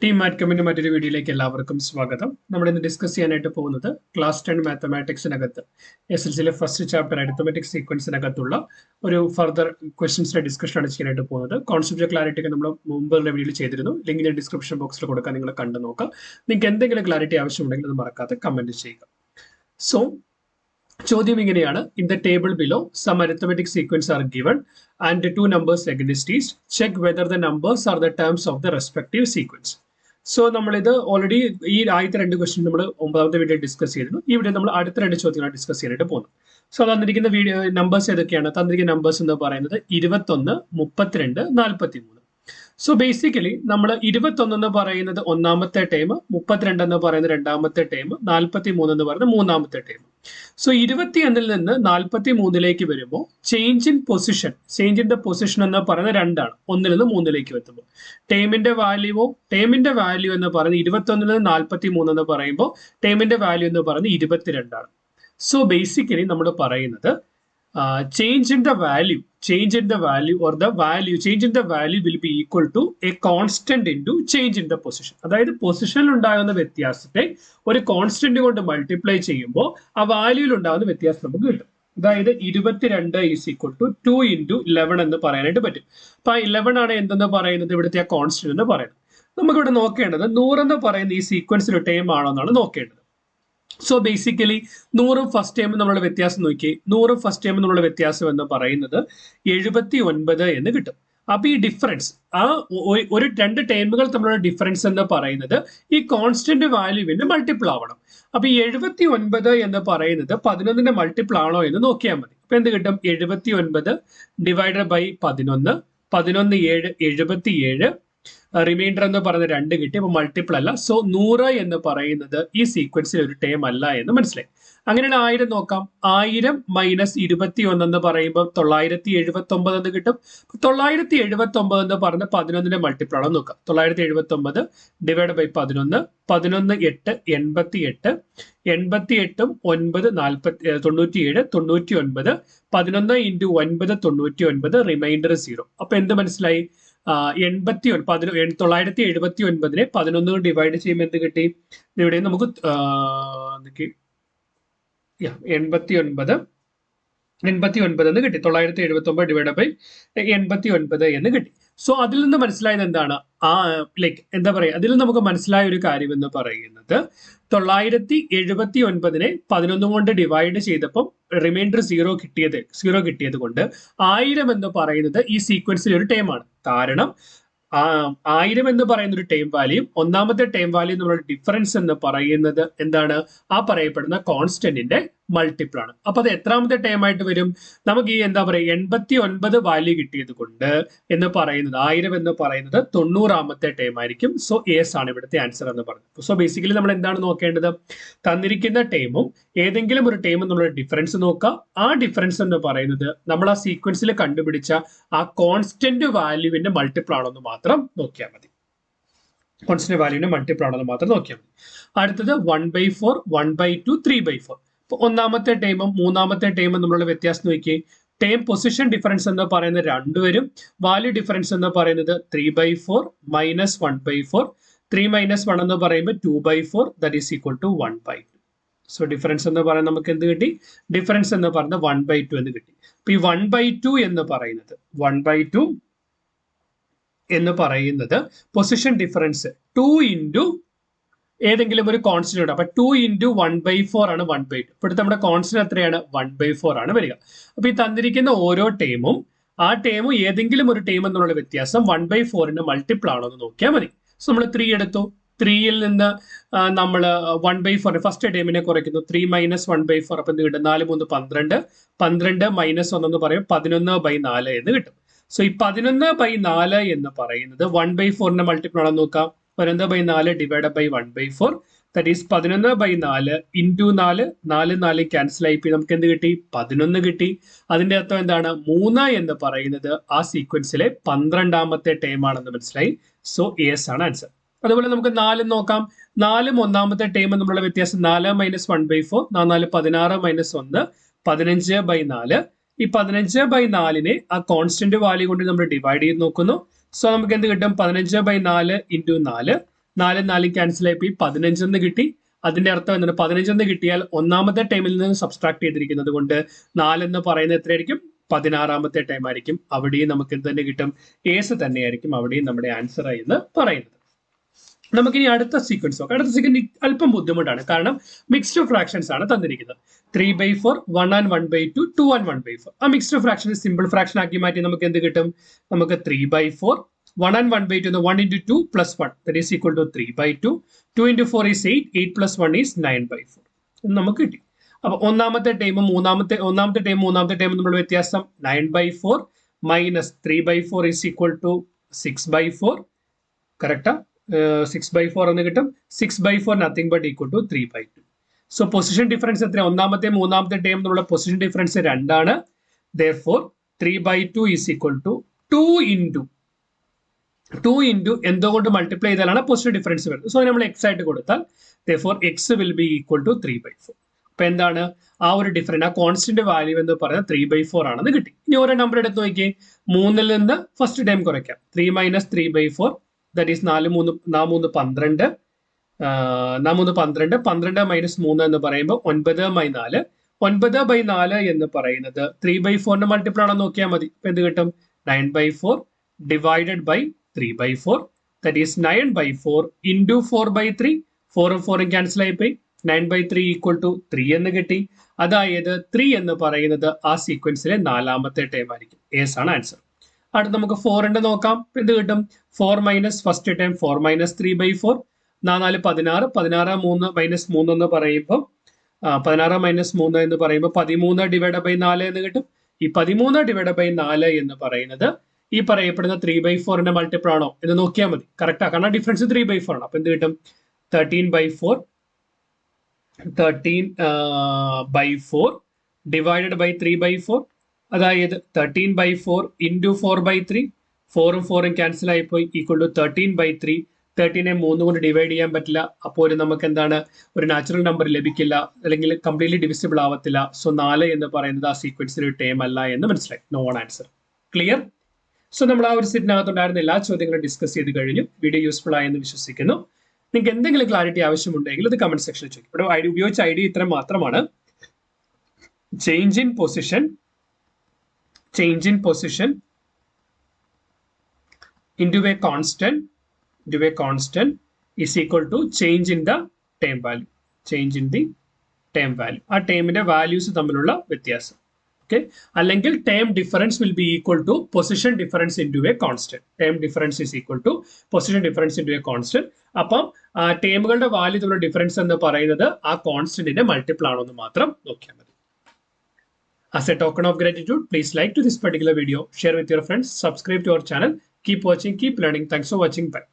Team മാറ്റ്കമ്മിന്റെ മറ്റൊരു വീഡിയോയിലേക്ക് എല്ലാവർക്കും സ്വാഗതം. നമ്മൾ ഇന്ന് ഡിസ്കസ് ചെയ്യാനായിട്ട് പോകുന്നത് ക്ലാസ് 10 മാത്തമാറ്റിക്സിനകത്ത് SLCയിലെ ഫസ്റ്റ് ചാപ്റ്റർ അരിത്തമെറ്റിക് സീക്വൻസിനകത്തുള്ള ഒരു ഫർദർ ക്വസ്റ്റ്യൻസിന്റെ ഡിസ്കഷൻ ആണ് ചെയ്യാനായിട്ട് പോകുന്നത്. കോൺസെപ്റ്റ് ക്ലാരിറ്റി ഒക്കെ നമ്മൾ മുമ്പുള്ള വീഡിയോയിൽ ചെയ്തിരുന്നു. ലിങ്ക് ഞാൻ ഡിസ്ക്രിപ്ഷൻ ബോക്സിൽ കൊടുക്കാൻ നിങ്ങൾ കണ്ടു നോക്കാം. നിങ്ങൾക്ക് എന്തെങ്കിലും ക്ലാരിറ്റി ആവശ്യമുണ്ടെങ്കിൽ അത് മറക്കാതെ കമന്റ് ചെയ്യുക. സോ ചോദ്യം ഇങ്ങനെയാണ്: in the table below some arithmetic sequence are given and two numbers against each. Check whether the numbers are the terms of the respective sequence. So നമ്മളിത് ഓൾറെഡി ഈ ആദ്യത്തെ രണ്ട് ക്വസ്റ്റ്യൻ നമ്മൾ 9ാമത്തെ വീഡിയോ ഡിസ്കസ് ചെയ്തിരുന്നു. ഈ video നമ്മൾ അടുത്ത രണ്ട് ചോദ്യങ്ങൾ ഡിസ്കസ് ചെയ്യാനായിട്ട് പോകുന്നു. സോ തന്നിരിക്കുന്ന വീഡിയോ നമ്പേഴ്സ് ഏതൊക്കെയാണ്? തന്നിരിക്കുന്ന നമ്പേഴ്സ് എന്ന് പറയുന്നത് 21, 32, 43. സോ ബേസിക്കലി നമ്മൾ 21 എന്ന് പറയുന്നത് ഒന്നാമത്തെ ടൈം, 32 എന്ന് പറയുന്നത് രണ്ടാമത്തെ ടൈം, 43 എന്ന് പറയുന്നത് മൂന്നാമത്തെ ടൈം. സോ 21 നിന്ന് 43 വരുമ്പോൾ ചേഞ്ച് ഇൻ ദ പൊസിഷൻ എന്ന് പറയുന്നത് 2 ആണ്. 1 നിന്ന് 3 എത്തുമ്പോൾ ടൈമിന്റെ വാല്യൂ എന്ന് പറയുന്നത് 21 നിന്ന് 43 എന്ന് പറയുമ്പോൾ ടൈമിന്റെ വാല്യൂ എന്ന് പറയുന്നത് 22 ആണ്. സോ ബേസിക്കലി നമ്മൾ പറയുന്നത് change in the value will be equal to a constant into change in the position. അതായത് പൊസിഷനിൽ ഉണ്ടാകുന്ന വ്യത്യാസത്തെ ഒരു കോൺസ്റ്റന്റ് കൊണ്ട് മൾട്ടിപ്ലൈ ചെയ്യുമ്പോൾ ആ വാല്യൂയിൽ ഉണ്ടാകുന്ന വ്യത്യാസം നമുക്ക് കിട്ടും. അതായത് 22 ഈസ് ഈക്വൽ ടു 2 into 11 എന്ന് പറയാനായിട്ട് പറ്റും. അപ്പൊ 11 ആണ് എന്തെന്ന് പറയുന്നത് ഇവിടുത്തെ ആ കോൺസ്റ്റന്റ് എന്ന് പറയുന്നത്. നമുക്കിവിടെ നോക്കേണ്ടത് 100 എന്ന് പറയുന്ന ഈ സീക്വൻസിൽ ടൈം ആണോ എന്നാണ് നോക്കേണ്ടത്. സോ ബേസിക്കലി 100 ഫസ്റ്റ് ടൈം നമ്മളുടെ വ്യത്യാസം നോക്കി. 100 ഫസ്റ്റ് ടൈം നമ്മളുടെ വ്യത്യാസം എന്ന് പറയുന്നത് 79 എന്ന് കിട്ടും. അപ്പൊ ഈ ഡിഫറൻസ് ഒരു രണ്ട് ടൈമുകൾ തമ്മിലുള്ള ഡിഫറൻസ് എന്ന് പറയുന്നത് ഈ കോൺസ്റ്റന്റ് വാല്യൂവിന്റെ മൾട്ടിപ്പിൾ ആവണം. അപ്പൊ ഈ 79 എന്ന് പറയുന്നത് 11ന്റെ മൾട്ടിപ്പിൾ ആണോ എന്ന് നോക്കിയാൽ മതി. അപ്പൊ എന്ത് കിട്ടും? 79 ഡിവൈഡഡ് ബൈ 11, 11 7 77, റിമൈൻഡർ എന്ന് പറയുന്നത് 2 കിട്ടി. അപ്പൊ മൾട്ടിപ്പിൾ അല്ല. സോ 100 എന്ന് പറയുന്നത് ഈ സീക്വൻസിൽ ഒരു ടൈം അല്ല എന്ന് മനസ്സിലായി. അങ്ങനെയാണ് 1000 നോക്കാം. 1000 മൈനസ് 21 എന്ന് പറയുമ്പോൾ 979 എന്ന് കിട്ടും. 979 എന്ന് പറഞ്ഞ 11ന്റെ മൾട്ടിപ്പിൾ ആണോ നോക്കാം. 979 ഡിവൈഡ് ബൈ 11, 11 8 88, 88 9 97, 99, 11 into 9 99, റിമൈൻഡർ 0. അപ്പൊ എന്ത് മനസ്സിലായി? 979നെ 11 ഡിവൈഡ് ചെയ്യുമ്പോൾ എന്ത് കിട്ടി? ഇവിടെ നമുക്ക് 89 എന്ന് കിട്ടി. 979 ഡിവൈഡ് ബൈ 89 എന്ന് കിട്ടി. സോ അതിൽ നിന്ന് മനസ്സിലായത് എന്താണ്? എന്താ പറയാ, അതിൽ നമുക്ക് മനസ്സിലായ ഒരു കാര്യം എന്ന് പറയുന്നത് 979നെ 11 കൊണ്ട് ഡിവൈഡ് ചെയ്തപ്പോൾ റിമൈൻഡർ 0 കിട്ടിയത് കൊണ്ട് 1000 എന്ന് പറയുന്നത് ഈ സീക്വൻസിൽ ഒരു ടൈം ആണ്. കാരണം 1000 എന്ന് പറയുന്ന ഒരു ടൈം വാല്യൂ, ഒന്നാമത്തെ ടൈം വാല്യൂ എന്നുള്ള ഡിഫറൻസ് എന്ന് പറയുന്നത് എന്താണ്? ആ പറയപ്പെടുന്ന കോൺസ്റ്റന്റിന്റെ മൾട്ടിപ്പിൾ ആണ്. അപ്പൊ അത് എത്രാമത്തെ ടൈം ആയിട്ട് വരും? നമുക്ക് ഈ എന്താ പറയുക 89 വാല്യൂ കിട്ടിയത് കൊണ്ട് എന്ന് പറയുന്നത് 1000 എന്ന് പറയുന്നത് 90ാമത്തെ ടൈം ആയിരിക്കും. സോ എസ് ആണ് ഇവിടുത്തെ ആൻസർ എന്ന് പറഞ്ഞത്. സോ ബേസിക്കലി നമ്മൾ എന്താണ് നോക്കേണ്ടത്? തന്നിരിക്കുന്ന ടൈമും ഏതെങ്കിലും ഒരു ടൈമും നമ്മൾ ഡിഫറൻസ് നോക്കുക. ആ ഡിഫറൻസ് എന്ന് പറയുന്നത് നമ്മൾ ആ സീക്വൻസിൽ കണ്ടുപിടിച്ച ആ കോൺസ്റ്റന്റ് വാല്യൂവിന്റെ മൾട്ടിപ്പിൾ ആണോ എന്ന് മാത്രം നോക്കിയാൽ മതി. കോൺസ്റ്റന്റ് വാല്യൂവിന്റെ മൾട്ടിപ്പിൾ ആണോ എന്ന് മാത്രം നോക്കിയാൽ മതി. അടുത്തത് 1/4, 1/2, 3/4. ഇപ്പൊ ഒന്നാമത്തെ ടൈമും മൂന്നാമത്തെ ടൈമും നമ്മളുടെ വ്യത്യാസം നോക്കി. ടൈം പൊസിഷൻ ഡിഫറൻസ് എന്ന് പറയുന്നത് 2 വരും. വാല്യൂ ഡിഫറൻസ് എന്ന് പറയുന്നത് 3/4 മൈനസ് 1/4. 3 മൈനസ് 1 എന്ന് പറയുമ്പോൾ 2/4, that is equal to 1/2. So difference എന്ന് പറയുന്നത് നമുക്ക് എന്ത് കിട്ടി? ഡിഫറൻസ് എന്ന് പറയുന്നത് 1/2 എന്ന് കിട്ടി. അപ്പൊ ഈ 1/2 എന്ന് പറയുന്നത് പൊസിഷൻ ഡിഫറൻസ് 2 ഇൻറ്റു ഏതെങ്കിലും ഒരു കോൺസ്റ്റന്റ് ഉണ്ട്. അപ്പൊ 2 ഇൻറ്റു 1/4 ആണ് 1/2. ഇപ്പോഴത്തെ നമ്മുടെ കോൺസ്റ്റന്റ് എത്രയാണ്? 1/4 ആണ് വരിക. അപ്പൊ ഈ തന്നിരിക്കുന്ന ഓരോ ടൈമും ആ ടൈമും ഏതെങ്കിലും ഒരു ടൈം എന്നുള്ള വ്യത്യാസം 1/4ന്റെ മൾട്ടിപ്പിൾ ആണോ എന്ന് നോക്കിയാൽ മതി. സോ നമ്മൾ 3 എടുത്തു. 3യിൽ നിന്ന് നമ്മൾ 1/4 ഫസ്റ്റ് ടൈമിനെ കുറയ്ക്കുന്നു. 3 മൈനസ് 1/4 അപ്പൊ എന്ത് കിട്ടും? 4 3 12, 12 മൈനസ് 1 എന്ന് പറയും 11/4 എന്ന് കിട്ടും. സോ ഈ 11/4 എന്ന് പറയുന്നത് 1/4ന്റെ മൾട്ടിപ്പിൾ ആണോ നോക്കാം. 11/4 divide by 1/4, that is 11/4 into 4, 4 cancel ആയി നമുക്ക് എന്ത് കിട്ടി? 11 കിട്ടി. അതിന്റെ അർത്ഥം എന്താണ്? 3 എന്ന് പറയുന്നത് ആ സീക്വൻസിലെ 12ാമത്തെ ടൈം ആണെന്ന് മനസ്സിലായി. സോ എസ് ആണ് ആൻസർ. അതുപോലെ നമുക്ക് 4 നോക്കാം. 4 ഒന്നാമത്തെ ടൈം നമ്മളുടെ വ്യത്യാസം 4 മൈനസ് 1/4, 4 16 മൈനസ് 1, 15/4. ഈ 15/4നെ ആ കോൺസ്റ്റന്റ് വാല്യൂ കൊണ്ട് നമ്മൾ ഡിവൈഡ് ചെയ്ത് നോക്കുന്നു. സോ നമുക്ക് എന്ത് കിട്ടും? 15/4 ഇൻറ്റു 4, 4 4 ക്യാൻസൽ ആയി 15 കിട്ടി. അതിന്റെ അർത്ഥം എന്താണ്? 15 കിട്ടിയാൽ ഒന്നാമത്തെ ടൈമിൽ നിന്ന് സബ്സ്ട്രാക്ട് ചെയ്തിരിക്കുന്നത് കൊണ്ട് 4 എന്ന് പറയുന്നത് എത്രയായിരിക്കും? 16ാമത്തെ ടൈം ആയിരിക്കും. അവിടെയും നമുക്ക് എന്ത് തന്നെ കിട്ടും? ഏസ് തന്നെയായിരിക്കും അവിടെയും നമ്മുടെ ആൻസർ ആയി എന്ന് പറയുന്നത്. നമുക്കിനി അടുത്ത സീക്വൻസ് നോക്കാം. അടുത്ത സീക്വൻസ് അല്പം ബുദ്ധിമുട്ടാണ്, കാരണം മിക്സ്ഡ് ഫ്രാക്ഷൻസ് ആണ് തന്നിരിക്കുന്നത്. 3/4, 1 and 1/2, 2 and 1/4. ആ മിക്സ്ഡ് ഫ്രാക്ഷൻ സിമ്പിൾ ഫ്രാക്ഷൻ ആക്കി മാറ്റി നമുക്ക് എന്ത് കിട്ടും? നമുക്ക് 3/4, 1 and 1/2, 1 into 2 plus 1, that is equal to 3/2. 2 into 4 is 8, 8 plus 1 is 9/4. നമുക്ക് കിട്ടി. അപ്പൊ ഒന്നാമത്തെ ടൈമും മൂന്നാമത്തെ ടൈമും നമ്മൾ വ്യത്യാസം 9/4 minus 3/4 is equal to 6/4. Correct? 6/4 എന്ന് കിട്ടും. 6/4 nothing but equal to 3/2. So position difference എത്ര? ഒന്നാമത്തെ മൂന്നാമത്തെ ടൈം എന്നുള്ള പൊസിഷൻ ഡിഫറൻസ് 2 ആണ്. therefore 3/2 is equal to 2 into എന്തുകൊണ്ട് മൾട്ടിപ്ലൈ ചെയ്താലാണ് പൊസിഷൻ ഡിഫറൻസ് വരുന്നത്. സോ നമ്മൾ എക്സ് ആയിട്ട് കൊടുത്താൽ therefore x will be equal to 3/4. അപ്പൊ എന്താണ് ആ ഒരു ഡിഫറൻസ്? ആ കോൺസ്റ്റന്റ് വാല്യൂ എന്ന് പറയുന്നത് 3/4 ആണെന്ന് കിട്ടി. ഇനി ഓരോ നമ്പർ എടുത്ത് നോക്കിയേ. 3ൽ നിന്ന് ഫസ്റ്റ് ടൈം കുറയ്ക്കാം. 3 minus 3/4, that is 4 3 12. 12 minus 3 എന്ന് പറയുമ്പോൾ 9/4. 9/4 എന്ന് പറയുന്നത് 3/4 മൾട്ടിപ്പിൾ ആണെന്ന് നോക്കിയാൽ മതി. എന്ത് കിട്ടും? 9/4 divided by 3/4, that is 9/4 into 4/3. 4 4 cancel ആയി പോയി. 9/3 equal to 3 എന്ന് കിട്ടി. അതായത് 3 എന്ന് പറയുന്നത് ആ സീക്വൻസിലെ 4ാമത്തെ ടൈം ആയിരിക്കും. ഏസ് ആണ് ആൻസർ. അടുത്ത് നമുക്ക് 4 നോക്കാം. എന്ത് കിട്ടും? 4 minus first time 4 minus 3/4. 4 4 16 3 minus 3 എന്ന് പറയുമ്പോൾ 16 minus 3 എന്ന് പറയുമ്പോൾ 13 divided by 4 എന്ന് കിട്ടും. ഈ 13 divided by 4 എന്ന് പറയുന്നത് ഈ പറയപ്പെടുന്ന 3/4 മൾട്ടിപ്പിൾ ആണോ എന്ന് നോക്കിയാൽ മതി. കറക്റ്റാ, കാരണം ഡിഫറൻസ് 3/4 ആണ്. അപ്പൊ എന്ത് കിട്ടും? 13/4 divided by 3/4. അതായത് 13/4 into 4/3. 4 4 ക്യാൻസൽ ആയി പോയി. Equal to 13/3. 13നെ 3 കൊണ്ട് ഡിവൈഡ് ചെയ്യാൻ പറ്റില്ല. അപ്പോൾ നമുക്ക് എന്താണ്? ഒരു നാച്ചുറൽ നമ്പർ ലഭിക്കില്ല, അല്ലെങ്കിൽ കംപ്ലീറ്റ്ലി ഡിവിസിബിൾ ആവത്തില്ല. സോ 4 എന്ന് പറയുന്നത് ആ സീക്വൻസിൽ ഒരു ടേം അല്ല എന്ന് മനസ്സിലായി. No answer. ക്ലിയർ? സോ നമ്മൾ ആ ഒരു സെറ്റിനകത്തുണ്ടായിരുന്ന എല്ലാ ചോദ്യങ്ങളും ഡിസ്കസ് ചെയ്ത് കഴിഞ്ഞു. വീഡിയോ യൂസ്ഫുൾ ആയെന്ന് വിശ്വസിക്കുന്നു. നിങ്ങൾക്ക് എന്തെങ്കിലും ക്ലാരിറ്റി ആവശ്യമുണ്ടെങ്കിൽ അത് കമന്റ് സെക്ഷനിൽ ചോദിക്കും. ഇവിടെ ഉപയോഗിച്ച ഐഡിയ ഇത്ര മാത്രമാണ്. Change in position into a constant is equal to change in the time value. ആ ടൈമിന്റെ വാല്യൂസ് തമ്മിലുള്ള വ്യത്യാസം. ഓക്കെ, അല്ലെങ്കിൽ time difference will be equal to position difference into a constant. Time difference is equal to position difference into a constant. അപ്പം ടൈമുകളുടെ value തമ്മിലുള്ള difference എന്ന് പറയുന്നത് ആ കോൺസ്റ്റന്റിന്റെ മൾട്ടിപ്പിൾ ആണോ എന്ന് മാത്രം നോക്കിയാൽ മതി. As a token of gratitude, please like to this particular video, share with your friends, subscribe to our channel. Keep watching, keep learning. Thanks for watching. Bye.